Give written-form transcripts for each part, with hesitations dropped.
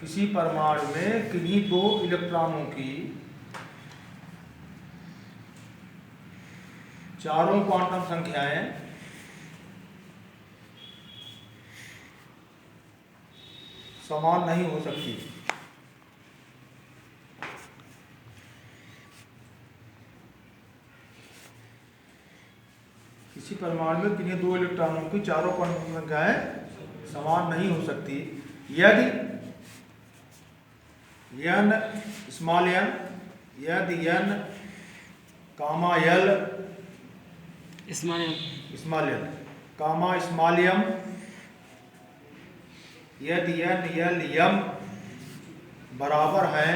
किसी परमाणु में किन्हीं दो इलेक्ट्रॉनों की चारों क्वांटम संख्याएं समान नहीं हो सकती। किसी परमाणु में किन्हीं दो इलेक्ट्रॉनों की चारों क्वांटम संख्याएं समान नहीं हो सकती यदि n स्मॉल n यदि n कामा l स्मॉल l कामा स्मॉल m यदि n l m बराबर है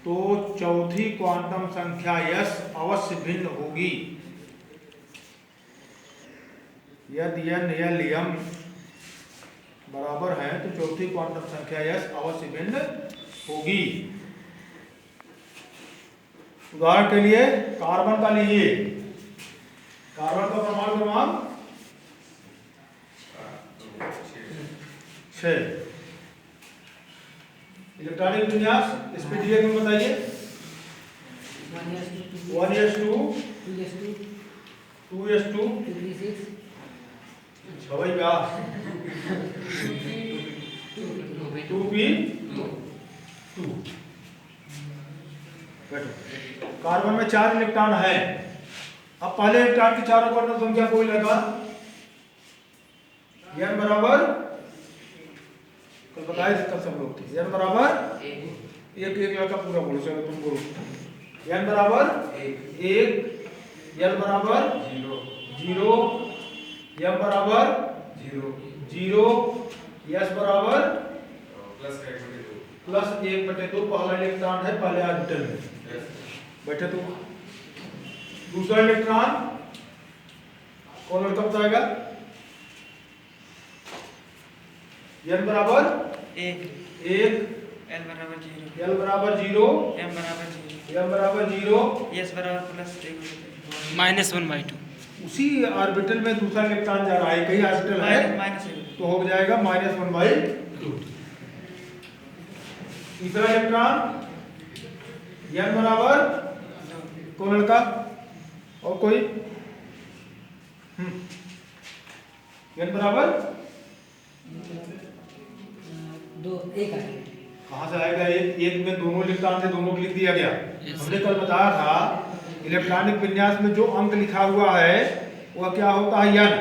तो चौथी क्वांटम संख्या s अवश्य भिन्न होगी। यदि n l m बराबर है तो चौथी क्वांटम संख्या s अवश्य भिन्न होगी। उदाहरण के लिए कार्बन का लीजिए। कार्बन का परमाणु क्रमांक 6। इलेक्ट्रॉनिक विन्यास इस पे दिए तुम बताइए। 1s2 2s2 छवई का 2p2। कार्बन में 4 इलेक्ट्रॉन है। अब पहले इलेक्ट्रॉन की चारों क्वांटम संख्या कोई लगा n बराबर कल बताए कल सब लोग थे। n बराबर एक लड़का पूरा बोलो चलो तुम बोलो। n बराबर 1 l बराबर 0 m बराबर 0 s बराबर +1/2 पहला इलेक्ट्रॉन है पहले ऑर्बिटल में बैठे। तो दूसरा इलेक्ट्रॉन कौन लड़का बताएगा। n बराबर 1 l बराबर 0 m बराबर 0 s बराबर -1/2। उसी ऑर्बिटल में दूसरा इलेक्ट्रॉन जा रहा है। कई ऑर्बिटल है तो हो जाएगा -1/2। तीसरा इलेक्ट्रॉन n बराबर कौन लड़का और कोई n बराबर 2 1 कहाँ से आएगा। एक में दोनों इलेक्ट्रॉन थे दोनों को लिख दिया गया। हमने कल बताया था इलेक्ट्रॉनिक विन्यास में जो अंक लिखा हुआ है वह क्या होता है n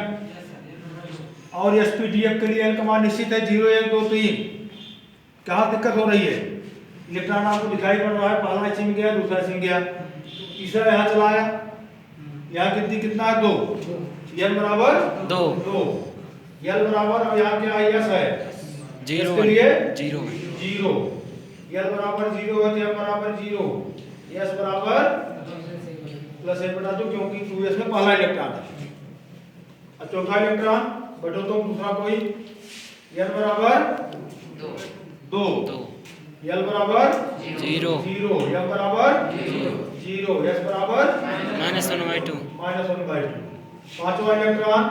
और sp/df के लिए n का मान निश्चित है 0 1 2 3। क्या दिक्कत हो रही है। इलेक्ट्रॉन आपको दिखाई पड़ रहा है पहला छिन गया दूसरा छिन गया तीसरा यहाँ चला आया। यहाँ कितना है 2 n बराबर 2 l बराबर अब यहाँ क्या है s है 0 के लिए 0 l बराबर 0 है तो m बराबर 0 s बराबर +1/2 क्योंकि 2s में पहला इलेक्ट्रॉन है। अब चौथा इलेक्ट्रॉन बैठो तो दूसरा कोई n बराबर 2 l बराबर 0 m बराबर 0 s बराबर -1/2। पांचवा इलेक्ट्रॉन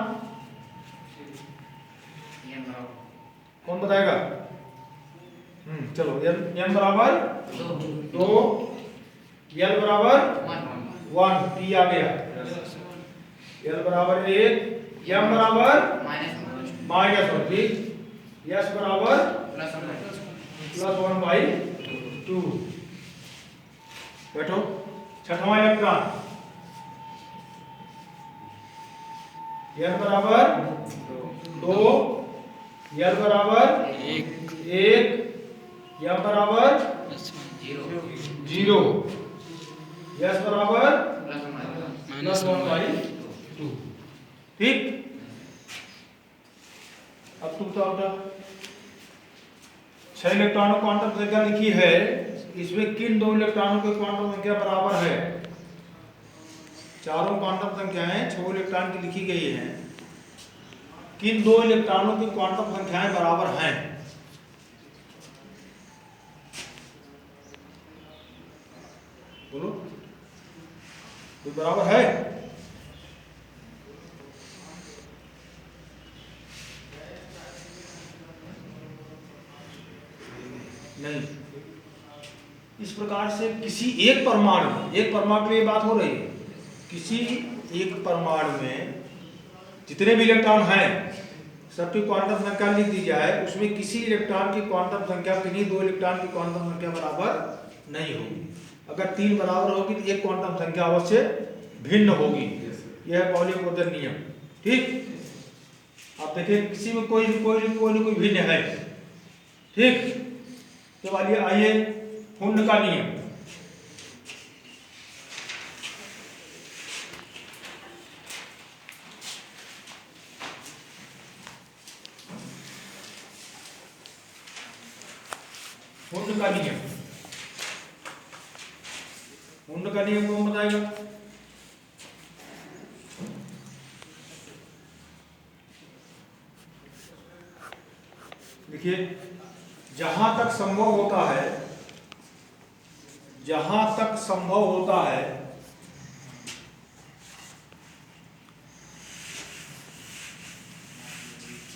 कौन बताएगा। चलो m बराबर 2 l बराबर 1 p आ गया l बराबर 1 m बराबर -1 ठीक s बराबर +1/2। बैठो। छठवां इलेक्ट्रॉन n बराबर 2 l बराबर 1 m बराबर 0 s बराबर +1/2 ठीक। अब तुम तो अपना 6 इलेक्ट्रॉनों क्वांटम संख्या लिखी है। इसमें किन दो इलेक्ट्रॉनों की क्वांटम संख्या बराबर है। चारों क्वांटम संख्याएं 6 इलेक्ट्रॉन की लिखी गई हैं। किन दो इलेक्ट्रॉनों की क्वांटम संख्याएं बराबर हैं। बोलो कोई बराबर है। नहीं। इस प्रकार से किसी एक परमाणु में, एक परमाणु में ये बात हो रही है, किसी एक परमाणु में जितने भी इलेक्ट्रॉन हैं सबकी क्वांटम संख्या लिख दी जाए, उसमें किसी इलेक्ट्रॉन की क्वांटम संख्या किन्हीं दो इलेक्ट्रॉन की क्वांटम संख्या बराबर नहीं होगी। अगर 3 बराबर होगी तो एक क्वांटम संख्या अवश्य भिन्न होगी। यह है पॉली-बोर्जन नियम। ठीक, आप देखिए किसी में कोई भिन्न है। ठीक, तो आइए हुंड का नियम। हुंड का नियम, हुंड का नियम कौन बताएगा? देखिए, जहां तक संभव होता है, जहां तक संभव होता है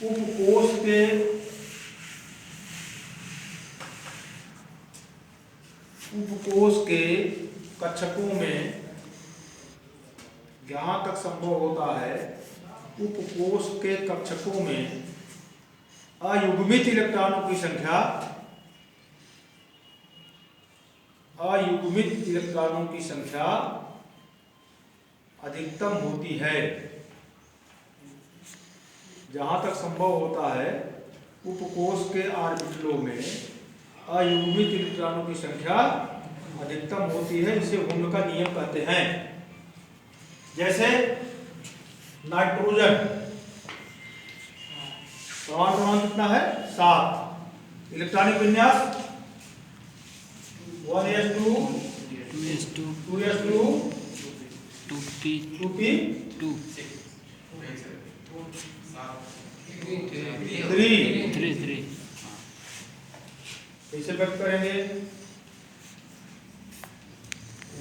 उपकोष के कक्षकों में, जहां तक संभव होता है उपकोष के कक्षकों में अयुग्मित इलेक्ट्रॉनों की संख्या, अयुग्मित इलेक्ट्रॉनों की संख्या अधिकतम होती है। जहां तक संभव होता है उपकोष के ऑर्बिटलों में अयुग्मित इलेक्ट्रॉनों की संख्या अधिकतम होती है। इसे हुंड का नियम कहते हैं। जैसे नाइट्रोजन, परमाणु क्रमांक कितना है? 7। इलेक्ट्रॉनिक विन्यास 1s2 2s2 2s2 2p 2p 2 3। 3 इसे व्यक्त करेंगे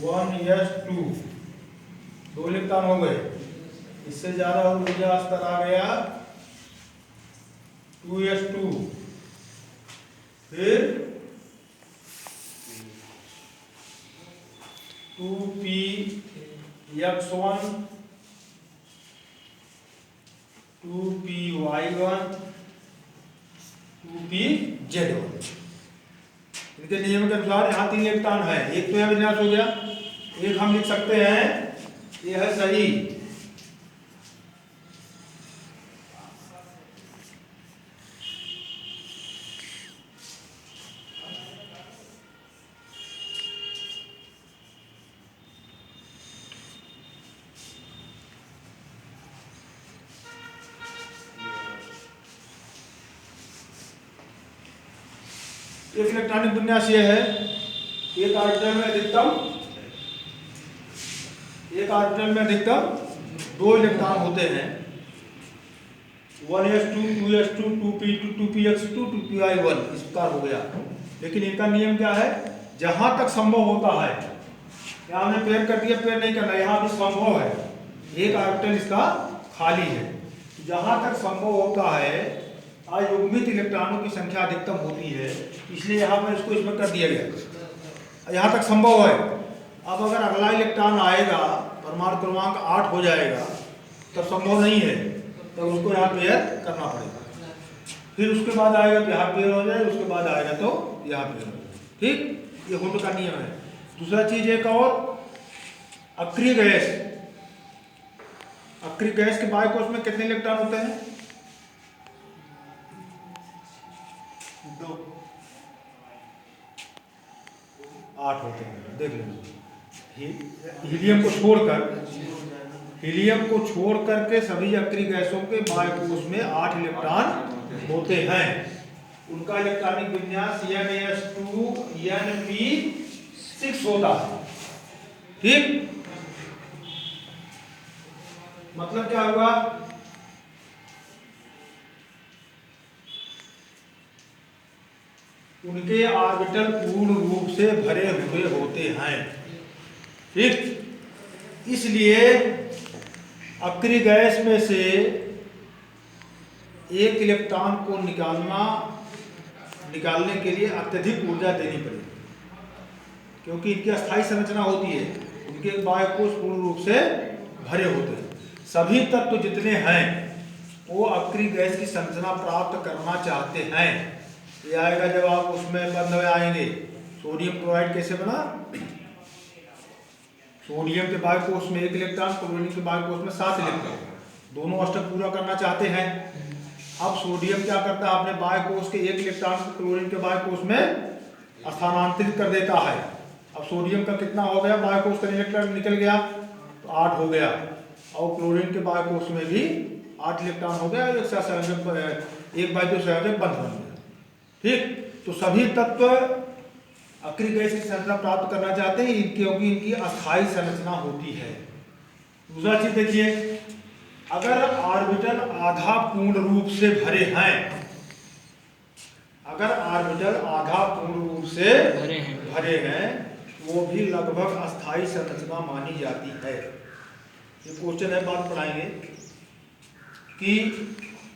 1s2, 2 इलेक्ट्रॉन हो गए। इससे ज्यादा ऊर्जा स्तर आ गया 2s2, फिर 2px1 2py1 2pz1। इनके नियम के अनुसार यहाँ 3 इलेक्ट्रॉन है। एक तो यह विन्यास हो गया, एक हम लिख सकते हैं यह है सही। एक इलेक्ट्रॉनिक विन्यास ये है, एक ऑर्बिटल में अधिकतम 2 इलेक्ट्रॉन होते हैं। 1s2 2s2 2p2 2px2 2py1 इस प्रकार हो गया। लेकिन इनका नियम क्या है? जहां तक संभव होता है, यहाँ हमने पेयर कर दिया, पेयर नहीं करना, यहाँ भी संभव है, एक ऑर्बिटल इसका खाली है। जहां तक संभव होता है अयुग्मित इलेक्ट्रॉनों की संख्या अधिकतम होती है, इसलिए यहाँ पर इसको इसमें कर दिया गया। यहाँ तक संभव है। अब अगर अगला इलेक्ट्रॉन आएगा, परमाणु क्रमांक 8 हो जाएगा, तब संभव नहीं है, तब उसको यहाँ पेयर करना पड़ेगा। फिर उसके बाद आएगा तो यहाँ पेयर हो जाए, उसके बाद आएगा तो यहाँ पेयर हो जाए। ठीक, ये हुंड का नियम है। दूसरा चीज एक और, अक्रिय गैस। अक्रिय गैस के बायोकोष में कितने इलेक्ट्रॉन होते हैं? 2, 8 होते हैं। देख लीजिए, हीलियम को छोड़ करके सभी अक्रिय गैसों के बायोकोष में 8 इलेक्ट्रॉन होते हैं। उनका इलेक्ट्रॉनिक विन्यास NS2 NP6 होता है। ठीक, मतलब क्या हुआ? उनके ऑर्बिटल पूर्ण रूप से भरे हुए होते हैं। ठीक, इसलिए अक्रिय गैस में से एक इलेक्ट्रॉन को निकालना निकालने के लिए अत्यधिक ऊर्जा देनी पड़ेगी, क्योंकि इनकी अस्थायी संरचना होती है, इनके बाह्य कोश पूर्ण रूप से भरे होते हैं। सभी तत्व जितने हैं वो अक्रिय गैस की संरचना प्राप्त करना चाहते हैं। ये आएगा जब आप उसमें बंद में आएंगे। सोडियम क्लोराइड कैसे बना? सोडियम के बाह्य कोश में 1 इलेक्ट्रॉन, क्लोरीन के बाह्य कोश में 7 इलेक्ट्रॉन, दोनों अष्टक पूरा करना चाहते हैं। अब सोडियम क्या करता है? अपने बाह्य कोश के 1 इलेक्ट्रॉन को क्लोरीन के बाह्य कोश में स्थानांतरित कर देता है। अब सोडियम का कितना हो गया? बाह्य कोश का इलेक्ट्रॉन निकल गया तो 8 हो गया, और क्लोरीन के बाह्य कोश में भी 8 इलेक्ट्रॉन हो गया, एक संयोजक बंद बन गया। ठीक, तो सभी तत्व अक्रिय गैस की संरचना प्राप्त करना चाहते हैं क्योंकि इनकी अस्थायी संरचना होती है। दूसरा चीज देखिए, अगर ऑर्बिटल आधा पूर्ण रूप से भरे हैं, अगर ऑर्बिटल आधा पूर्ण रूप से भरे हैं वो भी लगभग अस्थायी संरचना मानी जाती है। ये क्वेश्चन है, बात पढ़ाएंगे कि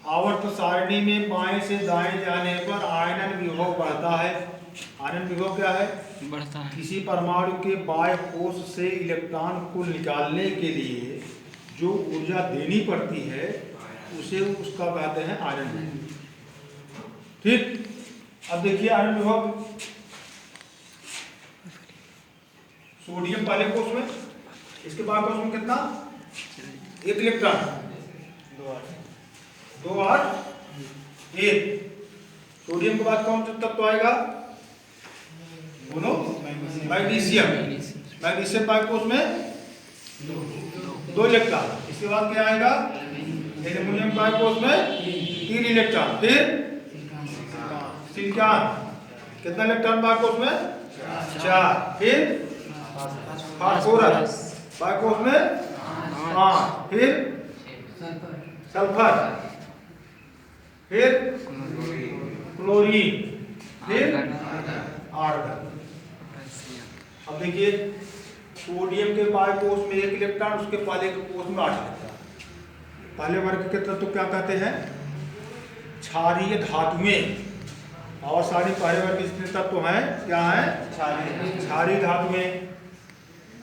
आवर्त सारणी में बाएं से दाएं जाने पर आयनन विभव बढ़ता है। आयनन विभव क्या है? बढ़ता है। किसी परमाणु के बाह्य कोश से इलेक्ट्रॉन को निकालने के लिए जो ऊर्जा देनी पड़ती है उसे उसका कहते हैं आयनन विभव। ठीक, अब देखिए आयनन विभव। सोडियम पहले कोश में, इसके बाह्य कोश में कितना? 1 इलेक्ट्रॉन, 2 8 1। सोडियम के बाद कौन सा तत्व आएगा? बोलो, मैग्नीशियम। मैग्नीशियम बाह्य कोश में 2 इलेक्ट्रॉन। इसके बाद क्या आएगा? एल्युमिनियम बाह्य कोश में 3 इलेक्ट्रॉन। फिर सिलिकॉन, कितना इलेक्ट्रॉन बाह्य कोश में? 4। फिर फास्फोरस बाह्य कोश में 5। फिर सल्फर, फिर क्लोरीन, फिर आर्गन। अब देखिए, सोडियम के बाह्य कोश में 1 इलेक्ट्रॉन, उसके पहले के कोश में 8 इलेक्ट्रॉन। पहले वर्ग के तत्व क्या कहते हैं? क्षारीय धातुएं। और सारी पहले वर्ग के जितने तत्व हैं क्या है? क्षारीय धातुएं।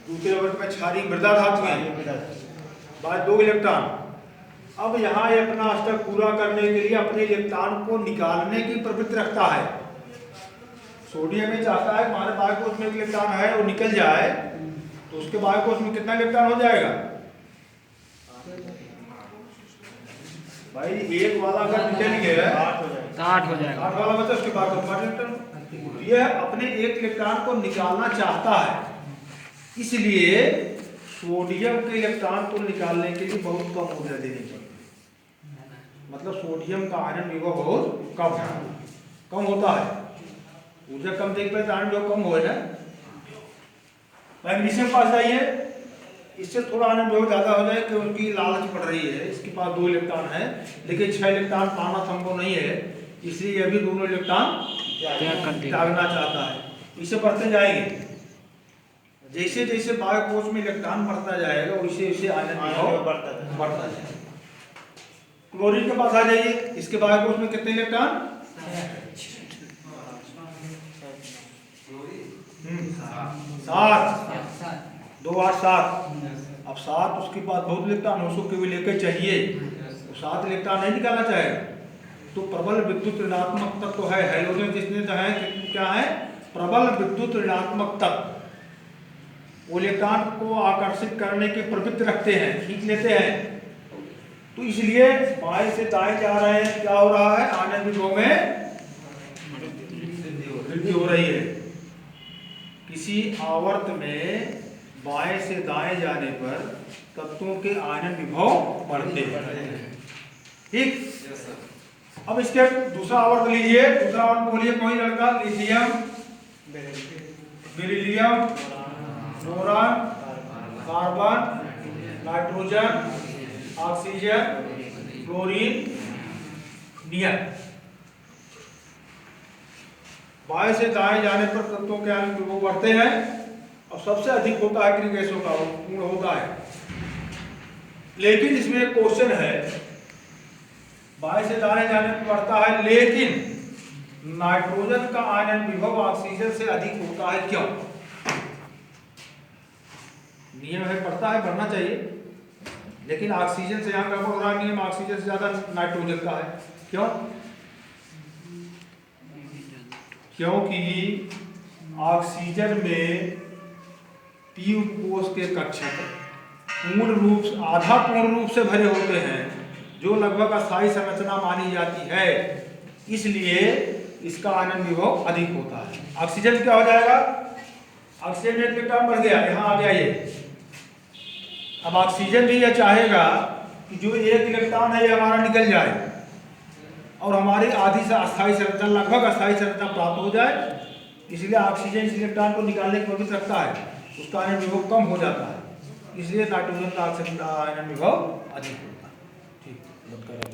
दूसरे वर्ग में क्षारीय मृदा धातुएं, बाद 2 इलेक्ट्रॉन। अब यहाँ ये अपना अष्टक पूरा करने के लिए अपने इलेक्ट्रॉन को निकालने की प्रवृत्ति रखता है। सोडियम में चाहता है हमारे बाह्य कोश में 1 इलेक्ट्रॉन है वो निकल जाए, तो उसके बाह्य कोश में कितना इलेक्ट्रॉन हो जाएगा? भाई 1 वाला अगर निकल गया 8 हो जाएगा। 8 वाला मतलब उसके बाह्य कोश में 8 इलेक्ट्रॉन। यह अपने 1 इलेक्ट्रॉन को निकालना चाहता है, इसलिए सोडियम के इलेक्ट्रॉन को निकालने के लिए बहुत कम ऊर्जा देनी पड़ती है। मतलब सोडियम का आयनन विभव बहुत कम होता है। ऊर्जा कम देख पाए तो आयनन विभव कम होगा। मैग्नीशियम पास जाइए, इससे थोड़ा आयनन विभव ज्यादा हो जाए क्योंकि उनकी लालच पड़ रही है। इसके पास 2 इलेक्ट्रॉन है, लेकिन 6 इलेक्ट्रॉन पाना संभव नहीं है, इसलिए अभी दोनों इलेक्ट्रॉन त्यागना चाहता है। इसे बढ़ते जाएंगे, जैसे जैसे बाह्य कोश में इलेक्ट्रॉन बढ़ता जाएगा वैसे वैसे आयनन विभव बढ़ता जाएगा। क्लोरीन के पास आ जाइए, इसके बाह्य कोश में कितने इलेक्ट्रॉन? 7। 2 8 7। अब 7 उसके पास बहुत इलेक्ट्रॉन उसको केवल लेकर चाहिए, तो 7 इलेक्ट्रॉन नहीं निकालना चाहेगा। तो प्रबल विद्युत ऋणात्मक तत्व है हाइड्रोजन, जिसने तो है क्या है? प्रबल विद्युत ऋणात्मक तत्व। वो इलेक्ट्रॉन को आकर्षित करने की प्रवृत्ति रखते हैं, खींच लेते हैं। तो इसलिए बाएं से दाएं जा रहे हैं, क्या हो रहा है? आयनन विभव में वृद्धि हो रही है। किसी आवर्त में बाएं से दाएं जाने पर तत्वों के आयनन विभव बढ़ते हैं। ठीक, अब इसके दूसरा आवर्त लीजिए। दूसरा आवर्त बोलिए कोई लड़का? Lithium, beryllium, boron, carbon, nitrogen, oxygen, chlorine, neon. बाएं से दाएं जाने पर तत्वों के आयनन विभव बढ़ते हैं और सबसे अधिक होता है अक्रिय गैसों का, पूर्ण होता है। लेकिन इसमें एक क्वेश्चन है, बाएं से दाएं जाने पर बढ़ता है, लेकिन नाइट्रोजन का आयनन विभव ऑक्सीजन से अधिक होता है, क्यों? नियम है, पढ़ता है, पढ़ना चाहिए, लेकिन ऑक्सीजन से यहाँ गड़बड़ हो रहा है। नियम ऑक्सीजन से ज्यादा नाइट्रोजन का है, क्यों? क्योंकि ऑक्सीजन में पी उपकोष के कक्षक आधा पूर्ण रूप से भरे होते हैं, जो लगभग अस्थायी संरचना मानी जाती है, इसलिए इसका आयनन विभव अधिक होता है। ऑक्सीजन क्या हो जाएगा? ऑक्सीजन में एक इलेक्ट्रॉन बढ़ गया, यहाँ आ गया ये। अब ऑक्सीजन भी यह चाहेगा कि जो एक इलेक्ट्रॉन है ये हमारा निकल जाए और हमारी आधी से अस्थायी संरचना, लगभग अस्थायी संरचना प्राप्त हो जाए, इसलिए ऑक्सीजन इस इलेक्ट्रॉन को निकालने की कोशिश रखता है, उसका आयनन विभव कम हो जाता है, इसलिए नाइट्रोजन का ऑक्सीजन का आयनन विभव अधिक होता है। ठीक, बंद करें।